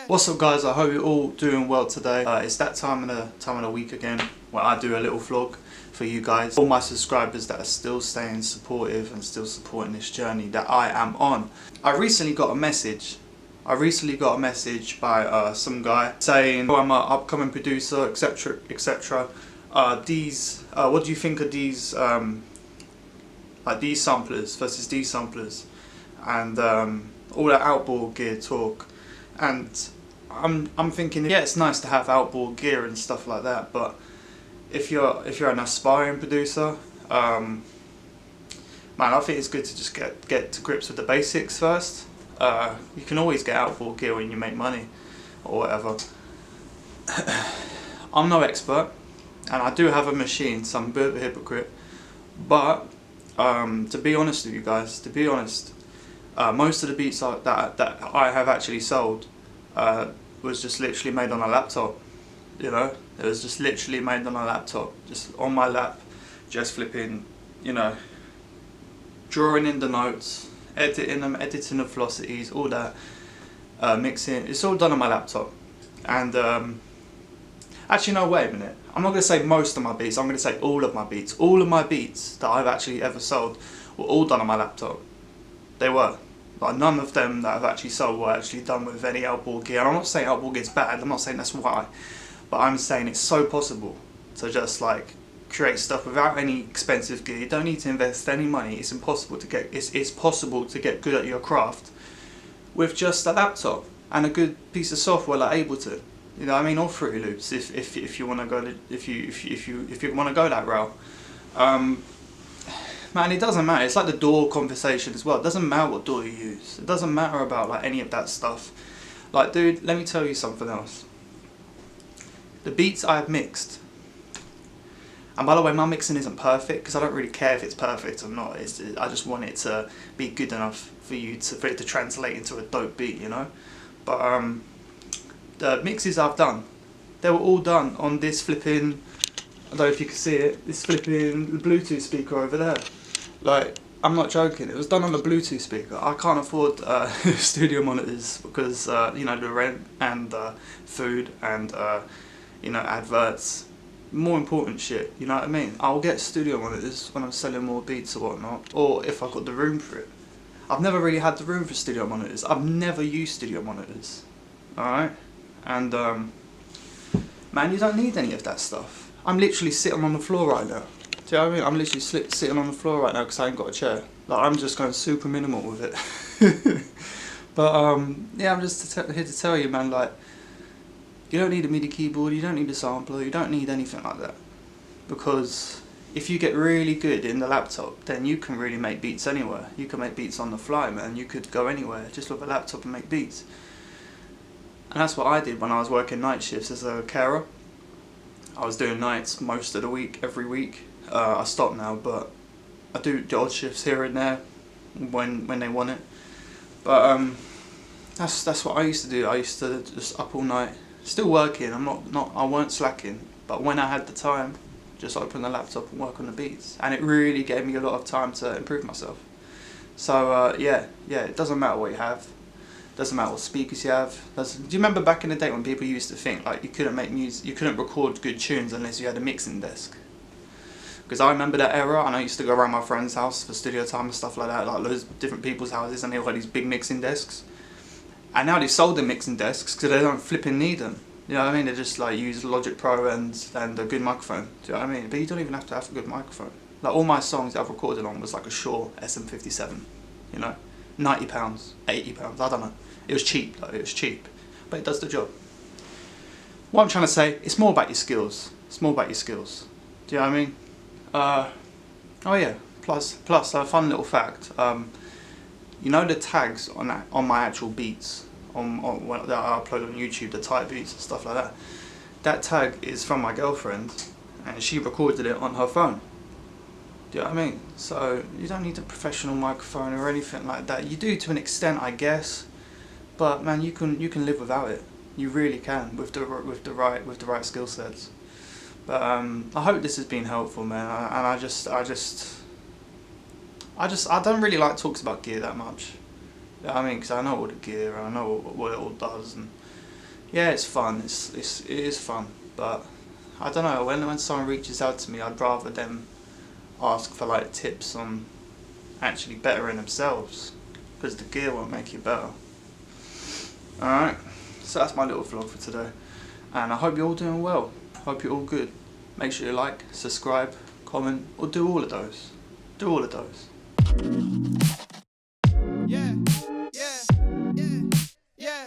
What's up, guys? I hope you're all doing well today. It's that time of the week again where I do a little vlog for you guys, all my subscribers that are still staying supportive and still supporting this journey that I am on. I recently got a message by some guy saying, oh, I'm an upcoming producer, etc, etc. What do you think of these like these samplers versus these samplers, and all that outboard gear talk? And I'm thinking, yeah, it's nice to have outboard gear and stuff like that, but if you're an aspiring producer, man, I think it's good to just get to grips with the basics first. You can always get outboard gear when you make money or whatever. I'm no expert, and I do have a machine, so I'm a bit of a hypocrite. But to be honest with you guys, most of the beats that I have actually sold was just literally made on a laptop. You know, it was just literally made on a laptop, just on my lap, just flipping, you know, drawing in the notes, editing them, editing the velocities, all that, mixing. It's all done on my laptop. And actually, no, wait a minute. I'm not going to say most of my beats. I'm going to say all of my beats. All of my beats that I've actually ever sold were all done on my laptop. They were. Like, none of them that I've actually sold were actually done with any outboard gear. And I'm not saying outboard gear's bad. I'm not saying that's why. But I'm saying it's so possible to just like create stuff without any expensive gear. You don't need to invest any money. It's impossible to get. It's possible to get good at your craft with just a laptop and a good piece of software like Ableton. You know what I mean? Or Fruity Loops if you want to go if you want to go that route. Man, it doesn't matter. It's like the DAW conversation as well. It doesn't matter what DAW you use. It doesn't matter about like any of that stuff. Like, dude, let me tell you something else. The beats I have mixed, and by the way, my mixing isn't perfect because I don't really care if it's perfect or not. I just want it to be good enough for it to translate into a dope beat, you know. But the mixes I've done, they were all done on this flipping, I don't know if you can see it, this flipping Bluetooth speaker over there. Like, I'm not joking, it was done on a Bluetooth speaker. I can't afford studio monitors because, you know, the rent and food and, you know, adverts. More important shit, you know what I mean? I'll get studio monitors when I'm selling more beats or whatnot, or if I've got the room for it. I've never really had the room for studio monitors. I've never used studio monitors, alright? And, man, you don't need any of that stuff. I'm literally sitting on the floor right now. Do you know what I mean? I'm literally sitting on the floor right now because I ain't got a chair. Like, I'm just going super minimal with it. But, yeah, I'm just here to tell you, man, like, you don't need a MIDI keyboard, you don't need a sampler, you don't need anything like that. Because if you get really good in the laptop, then you can really make beats anywhere. You can make beats on the fly, man. You could go anywhere just with a laptop and make beats. And that's what I did when I was working night shifts as a carer. I was doing nights most of the week, every week. I stopped now, but I do the odd shifts here and there when they want it. But that's what I used to do. I used to just up all night, still working. I weren't slacking, but when I had the time, just open the laptop and work on the beats, and it really gave me a lot of time to improve myself. So yeah, it doesn't matter what you have. Doesn't matter what speakers you have. Do you remember back in the day when people used to think like you couldn't make music, you couldn't record good tunes unless you had a mixing desk? Because I remember that era, and I used to go around my friend's house for studio time and stuff like that, like loads of different people's houses, and they all had these big mixing desks. And now they've sold the mixing desks because they don't flipping need them. You know what I mean? They just like use Logic Pro and a good microphone. Do you know what I mean? But you don't even have to have a good microphone. Like, all my songs that I've recorded on was like a Shure SM57. You know, £90, £80. I don't know. It was cheap though. It was cheap, but it does the job. What I'm trying to say, it's more about your skills. It's more about your skills. Do you know what I mean? Oh yeah. Plus, a fun little fact. You know the tags on my actual beats that I upload on YouTube, the type beats and stuff like that. That tag is from my girlfriend, and she recorded it on her phone. Do you know what I mean? So you don't need a professional microphone or anything like that. You do to an extent, I guess, but man, you can live without it. You really can with the right skill sets. But I hope this has been helpful, man. I don't really like talks about gear that much. I mean, because I know all the gear, I know what it all does, and yeah, it's fun. It is fun, but I don't know. When someone reaches out to me, I'd rather them ask for like tips on actually bettering themselves, because the gear won't make you better. Alright, so that's my little vlog for today, and I hope you're all doing well. Hope you're all good. Make sure you like, subscribe, comment, or do all of those. Do all of those.